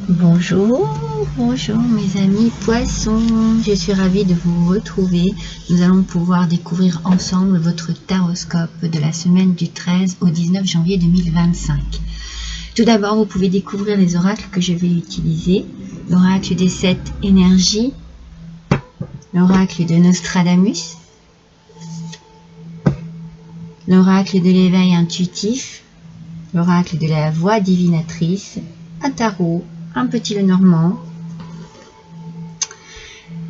Bonjour, bonjour mes amis poissons, je suis ravie de vous retrouver. Nous allons pouvoir découvrir ensemble votre taroscope de la semaine du 13 au 19 janvier 2025. Tout d'abord, vous pouvez découvrir les oracles que je vais utiliser. L'oracle des 7 énergies, l'oracle de Nostradamus, l'oracle de l'éveil intuitif, l'oracle de la voix divinatrice, un tarot, un petit Lenormand,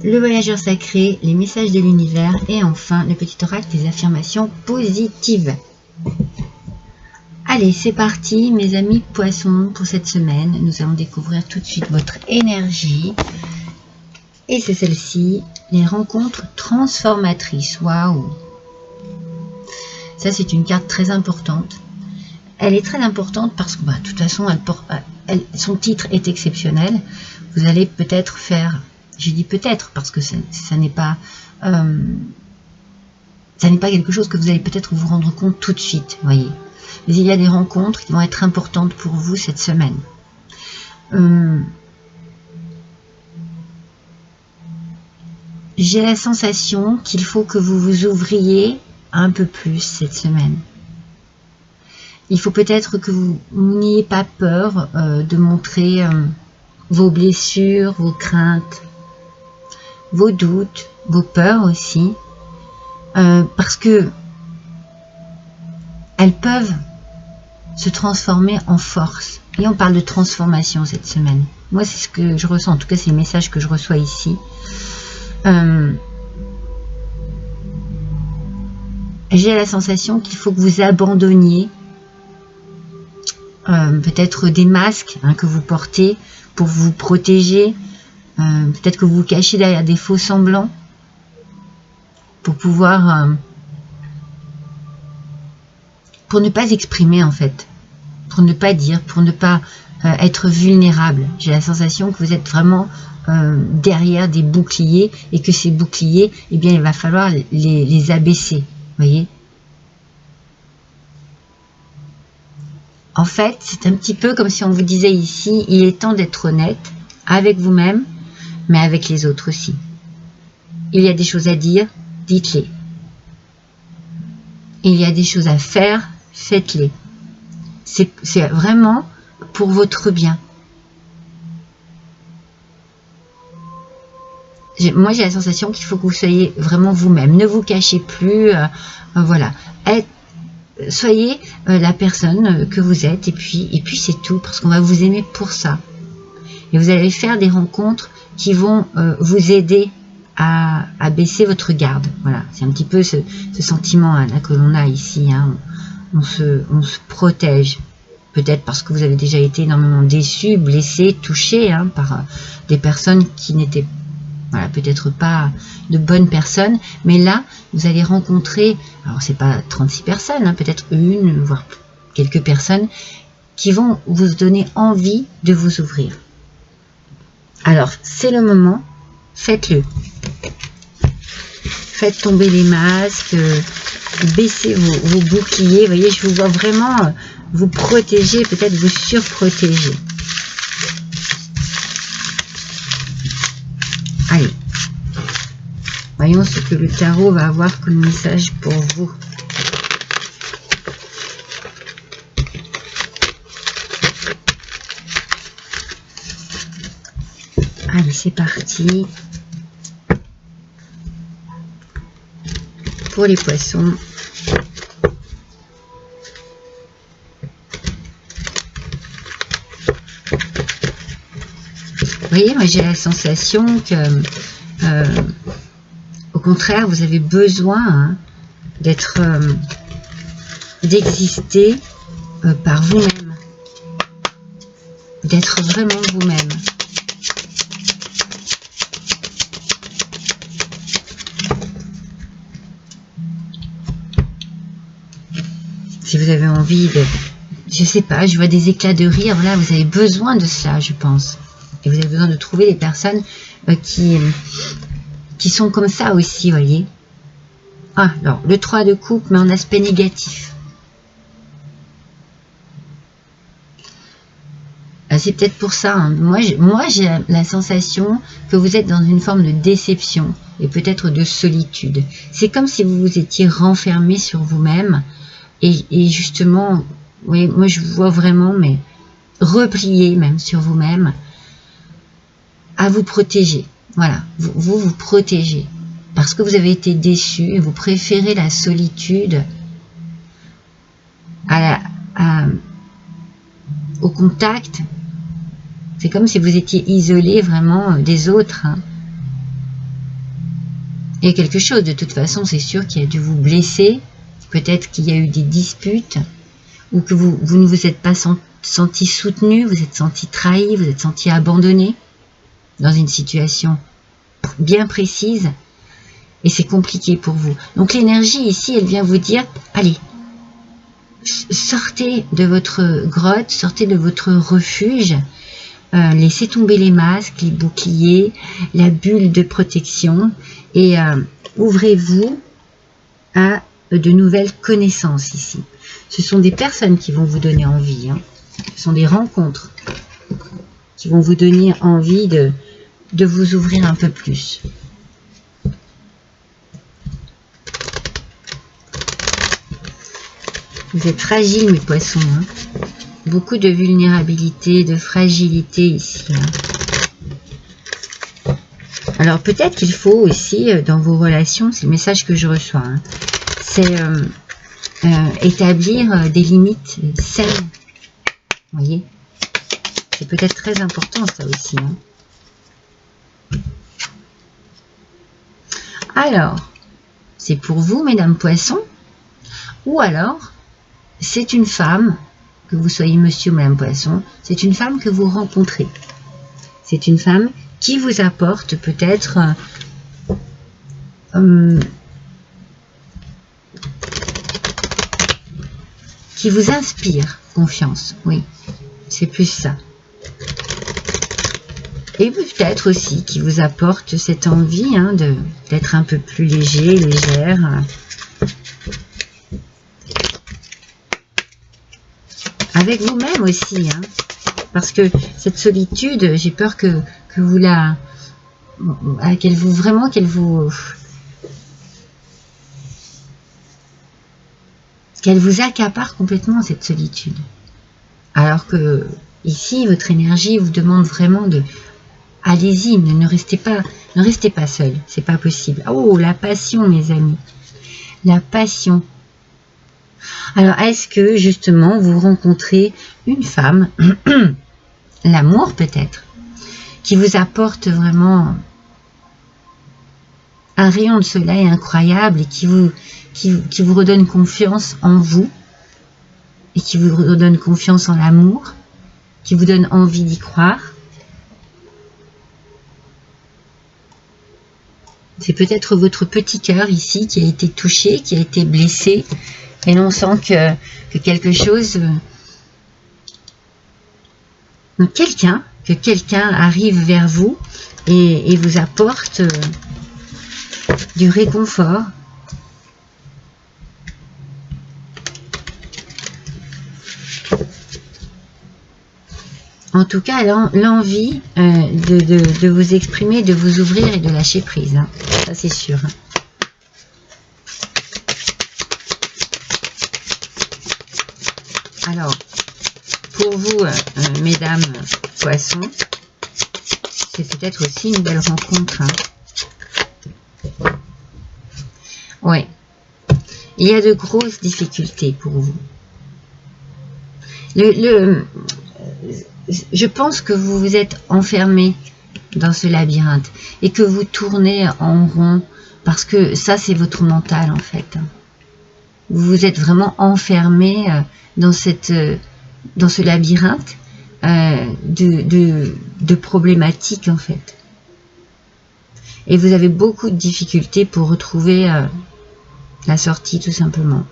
le voyageur sacré, les messages de l'univers et enfin le petit oracle des affirmations positives. Allez, c'est parti mes amis poissons pour cette semaine. Nous allons découvrir tout de suite votre énergie. Et c'est celle-ci, les rencontres transformatrices. Waouh! Ça, c'est une carte très importante. Elle est très importante parce que, de toute façon, son titre est exceptionnel. Vous allez peut-être faire, je dis peut-être parce que ça n'est pas quelque chose que vous allez peut-être vous rendre compte tout de suite, voyez. Mais il y a des rencontres qui vont être importantes pour vous cette semaine. J'ai la sensation qu'il faut que vous vous ouvriez un peu plus cette semaine. Il faut peut-être que vous n'ayez pas peur de montrer vos blessures, vos craintes, vos doutes, vos peurs aussi, parce que elles peuvent se transformer en force. Et on parle de transformation cette semaine. Moi, c'est ce que je ressens, en tout cas, c'est le message que je reçois ici. J'ai la sensation qu'il faut que vous abandonniez peut-être des masques que vous portez pour vous protéger, peut-être que vous vous cachez derrière des faux semblants pour pouvoir pour ne pas exprimer en fait, pour ne pas dire, pour ne pas être vulnérable. J'ai la sensation que vous êtes vraiment derrière des boucliers et que ces boucliers, eh bien il va falloir les abaisser, voyez. En fait, c'est un petit peu comme si on vous disait ici, il est temps d'être honnête avec vous-même, mais avec les autres aussi. Il y a des choses à dire, dites-les. Il y a des choses à faire, faites-les. C'est vraiment pour votre bien. Moi, j'ai la sensation qu'il faut que vous soyez vraiment vous-même. Ne vous cachez plus, voilà. Soyez la personne que vous êtes et puis c'est tout, parce qu'on va vous aimer pour ça. Et vous allez faire des rencontres qui vont vous aider à baisser votre garde. Voilà, c'est un petit peu ce sentiment là que l'on a ici. On se protège. Peut-être parce que vous avez déjà été énormément déçu, blessé, touché par des personnes qui n'étaient peut-être pas de bonnes personnes, mais là, vous allez rencontrer, alors c'est pas 36 personnes, peut-être une, voire quelques personnes, qui vont vous donner envie de vous ouvrir. Alors, c'est le moment, faites-le. Faites tomber les masques, baissez vos boucliers, vous voyez, je vous vois vraiment vous protéger, peut-être vous surprotéger. Allez. Voyons ce que le tarot va avoir comme message pour vous. Allez, c'est parti. Pour les poissons. Vous voyez, moi j'ai la sensation que au contraire, vous avez besoin d'exister par vous-même, d'être vraiment vous-même. Si vous avez envie de, je sais pas, je vois des éclats de rire, voilà, vous avez besoin de cela, je pense. Et vous avez besoin de trouver des personnes qui sont comme ça aussi, vous voyez. Ah, alors, le 3 de coupe, mais en aspect négatif. C'est peut-être pour ça. Hein. Moi, j'ai la sensation que vous êtes dans une forme de déception et peut-être de solitude. C'est comme si vous vous étiez renfermé sur vous-même et justement, oui, moi je vous vois vraiment, mais replié même sur vous-même, à vous protéger. Voilà, vous protégez parce que vous avez été déçu et vous préférez la solitude au contact. C'est comme si vous étiez isolé vraiment des autres. Hein. Il y a quelque chose, de toute façon, c'est sûr, qui a dû vous blesser. Peut-être qu'il y a eu des disputes ou que vous ne vous êtes pas senti soutenu, vous êtes senti trahi, vous êtes senti abandonné dans une situation bien précise et c'est compliqué pour vous. Donc l'énergie ici, elle vient vous dire, allez, sortez de votre grotte, sortez de votre refuge, laissez tomber les masques, les boucliers, la bulle de protection et ouvrez-vous à de nouvelles connaissances ici. Ce sont des personnes qui vont vous donner envie, hein. Ce sont des rencontres qui vont vous donner envie de vous ouvrir un peu plus. Vous êtes fragiles, mes poissons. Hein. Beaucoup de vulnérabilité, de fragilité ici. Hein. Alors peut-être qu'il faut aussi, dans vos relations, c'est le message que je reçois, hein, c'est établir des limites saines. Vous voyez, c'est peut-être très important ça aussi. Hein. Alors, c'est pour vous, mesdames poissons, ou alors, c'est une femme, que vous soyez monsieur ou madame poisson, c'est une femme que vous rencontrez. C'est une femme qui vous apporte peut-être qui vous inspire confiance. Oui, c'est plus ça. Et peut-être aussi qui vous apporte cette envie, hein, d'être un peu plus léger, légère. Avec vous-même aussi, hein, parce que cette solitude, j'ai peur que vous qu'elle vous accapare complètement, cette solitude. Alors que ici, votre énergie vous demande vraiment de allez-y, ne restez pas seul, c'est pas possible. Oh, la passion, mes amis, la passion. Alors, est-ce que justement vous rencontrez une femme, l'amour peut-être, qui vous apporte vraiment un rayon de soleil incroyable et qui vous redonne confiance en vous et qui vous redonne confiance en l'amour, qui vous donne envie d'y croire? C'est peut-être votre petit cœur ici qui a été touché, qui a été blessé. Et on sent que quelque chose... que quelqu'un arrive vers vous et vous apporte du réconfort. En tout cas, l'envie de vous exprimer, de vous ouvrir et de lâcher prise. Hein. Ça, c'est sûr. Alors, pour vous, mesdames poissons, c'est peut-être aussi une belle rencontre. Hein. Ouais. Il y a de grosses difficultés pour vous. Je pense que vous vous êtes enfermé dans ce labyrinthe et que vous tournez en rond parce que ça, c'est votre mental en fait. Vous vous êtes vraiment enfermé dans ce labyrinthe de problématiques en fait. Et vous avez beaucoup de difficultés pour retrouver la sortie tout simplement.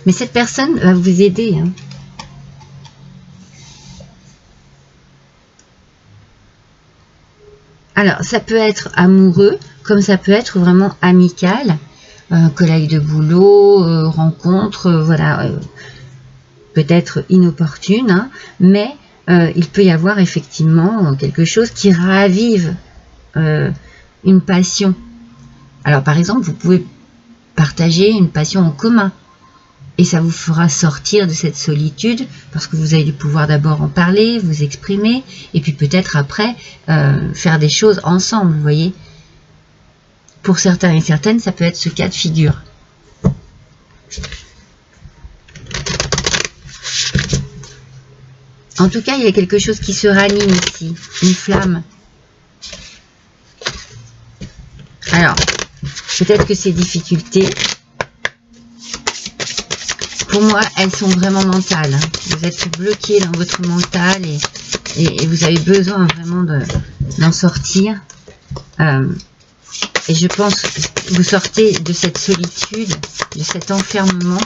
Mais cette personne va vous aider. Hein. Alors, ça peut être amoureux, comme ça peut être vraiment amical. collègue de boulot, rencontre, voilà, peut-être inopportune, hein, mais il peut y avoir effectivement quelque chose qui ravive une passion. Alors par exemple, vous pouvez partager une passion en commun et ça vous fera sortir de cette solitude parce que vous allez pouvoir d'abord en parler, vous exprimer et puis peut-être après faire des choses ensemble, vous voyez. Pour certains et certaines, ça peut être ce cas de figure. En tout cas, il y a quelque chose qui se ranime ici, une flamme. Alors, peut-être que ces difficultés, pour moi, elles sont vraiment mentales. Vous êtes bloqué dans votre mental et vous avez besoin vraiment d'en sortir. Et je pense que vous sortez de cette solitude, de cet enfermement.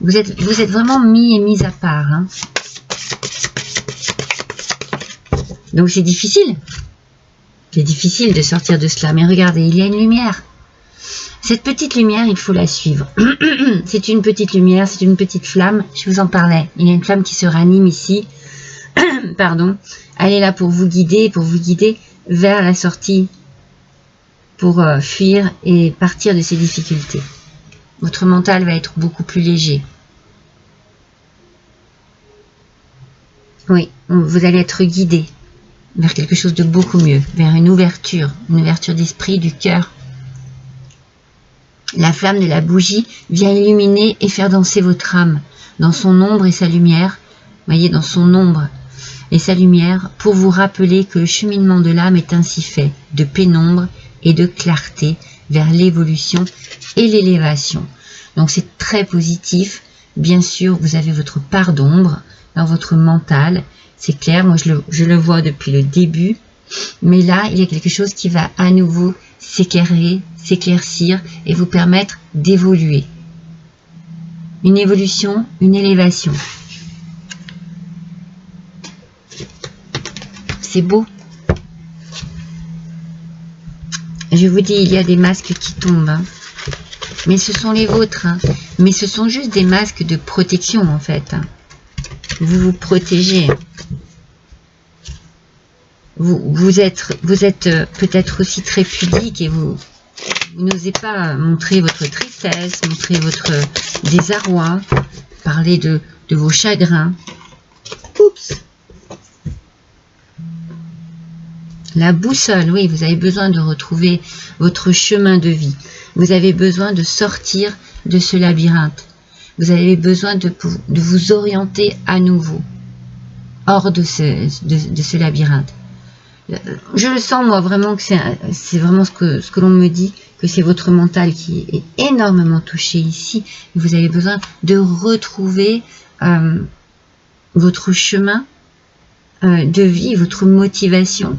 Vous êtes vraiment mis et mis à part. Hein. Donc c'est difficile. C'est difficile de sortir de cela. Mais regardez, il y a une lumière. Cette petite lumière, il faut la suivre. C'est une petite lumière, c'est une petite flamme. Je vous en parlais. Il y a une flamme qui se ranime ici. Pardon. Elle est là pour vous guider vers la sortie, pour fuir et partir de ces difficultés. Votre mental va être beaucoup plus léger. Oui, vous allez être guidé vers quelque chose de beaucoup mieux, vers une ouverture d'esprit, du cœur. La flamme de la bougie vient illuminer et faire danser votre âme dans son ombre et sa lumière. Vous voyez, dans son ombre et sa lumière, pour vous rappeler que le cheminement de l'âme est ainsi fait, de pénombre et de clarté vers l'évolution et l'élévation. Donc c'est très positif. Bien sûr, vous avez votre part d'ombre dans votre mental. C'est clair, moi je le vois depuis le début. Mais là, il y a quelque chose qui va à nouveau s'éclairer, s'éclaircir et vous permettre d'évoluer. Une évolution, une élévation. C'est beau. Je vous dis, il y a des masques qui tombent. Hein. Mais ce sont les vôtres. Hein. Mais ce sont juste des masques de protection en fait. Hein. Vous vous protégez. Vous êtes peut-être aussi très pudique et vous n'osez pas montrer votre tristesse, montrer votre désarroi, parler de vos chagrins. Oups! La boussole, oui, vous avez besoin de retrouver votre chemin de vie. Vous avez besoin de sortir de ce labyrinthe. Vous avez besoin de vous orienter à nouveau, hors de ce labyrinthe. Je le sens, moi, vraiment que c'est vraiment ce que l'on me dit, que c'est votre mental qui est énormément touché ici. Vous avez besoin de retrouver votre chemin de vie, votre motivation,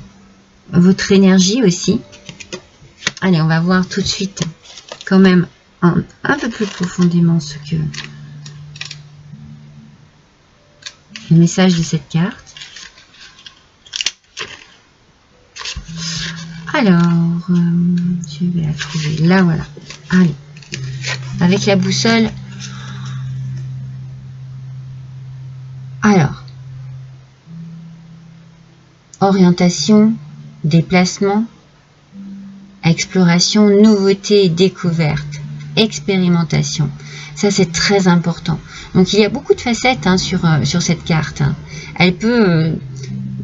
votre énergie aussi. Allez, on va voir tout de suite, quand même, un peu plus profondément ce que le message de cette carte. Alors, je vais la trouver. Là, voilà. Allez. Avec la boussole. Alors. Orientation, déplacement, exploration, nouveauté, découverte, expérimentation. Ça, c'est très important. Donc, il y a beaucoup de facettes hein, sur cette carte. Hein. Elle peut...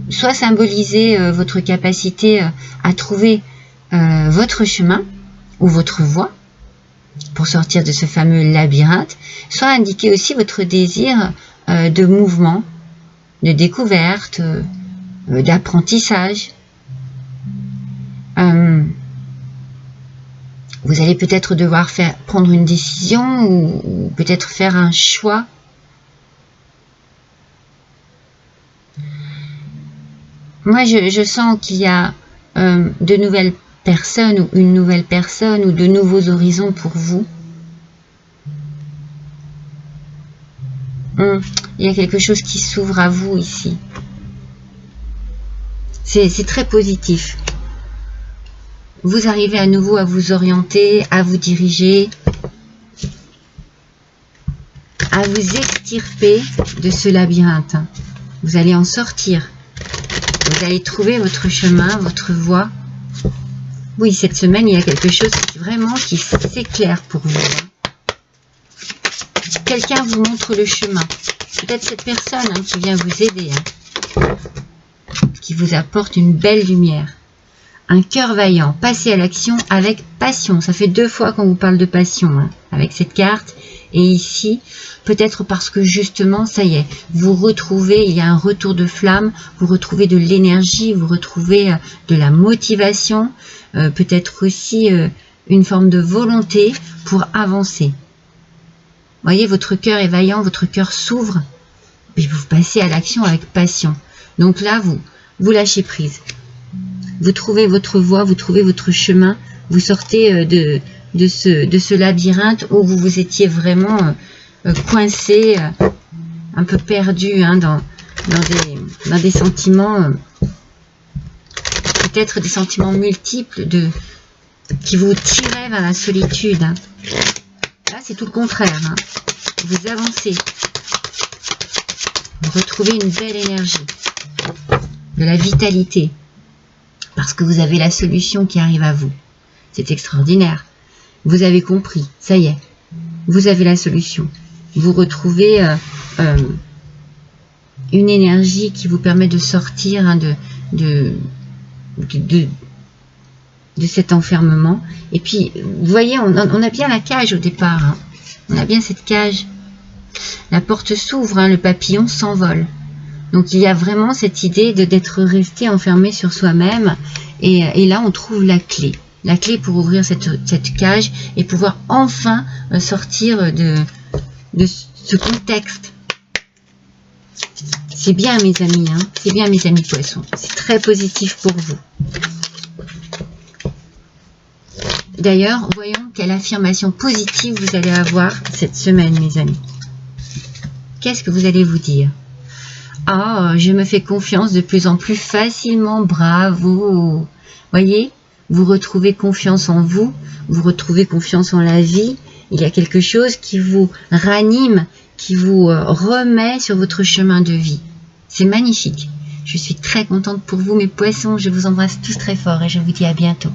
soit symboliser votre capacité à trouver votre chemin ou votre voie pour sortir de ce fameux labyrinthe, soit indiquer aussi votre désir de mouvement, de découverte, d'apprentissage. Vous allez peut-être devoir prendre une décision ou peut-être faire un choix. Moi, je sens qu'il y a de nouvelles personnes ou une nouvelle personne ou de nouveaux horizons pour vous. Il y a quelque chose qui s'ouvre à vous ici. C'est très positif. vous arrivez à nouveau à vous orienter, à vous diriger, à vous extirper de ce labyrinthe. Vous allez en sortir. Vous allez trouver votre chemin, votre voie. Oui, cette semaine, il y a quelque chose qui s'éclaire pour vous. Quelqu'un vous montre le chemin. Peut-être cette personne qui vient vous aider, qui vous apporte une belle lumière. Un cœur vaillant, passez à l'action avec passion. Ça fait 2 fois qu'on vous parle de passion avec cette carte. Et ici, peut-être parce que justement, ça y est, vous retrouvez, il y a un retour de flamme, vous retrouvez de l'énergie, vous retrouvez de la motivation, peut-être aussi une forme de volonté pour avancer. Vous voyez, votre cœur est vaillant, votre cœur s'ouvre, et vous passez à l'action avec passion. Donc là, vous lâchez prise. Vous trouvez votre voie, vous trouvez votre chemin, vous sortez de ce labyrinthe où vous étiez vraiment coincé, un peu perdu dans des sentiments, peut-être des sentiments multiples qui vous tiraient vers la solitude. Là, c'est tout le contraire. Vous avancez, vous retrouvez une belle énergie, de la vitalité, parce que vous avez la solution qui arrive à vous. C'est extraordinaire. Vous avez compris, ça y est, vous avez la solution. Vous retrouvez une énergie qui vous permet de sortir de cet enfermement. Et puis, vous voyez, on a bien la cage au départ. On a bien cette cage. La porte s'ouvre, le papillon s'envole. Donc, il y a vraiment cette idée d'être resté enfermé sur soi-même. Et là, on trouve la clé. La clé pour ouvrir cette cage et pouvoir enfin sortir de ce contexte. C'est bien, mes amis, c'est bien, mes amis poissons. C'est très positif pour vous. D'ailleurs, voyons quelle affirmation positive vous allez avoir cette semaine, mes amis. Qu'est-ce que vous allez vous dire? Ah, je me fais confiance de plus en plus facilement, bravo. Voyez, vous retrouvez confiance en vous, vous retrouvez confiance en la vie. Il y a quelque chose qui vous ranime, qui vous remet sur votre chemin de vie. C'est magnifique. Je suis très contente pour vous, mes poissons. Je vous embrasse tous très fort et je vous dis à bientôt.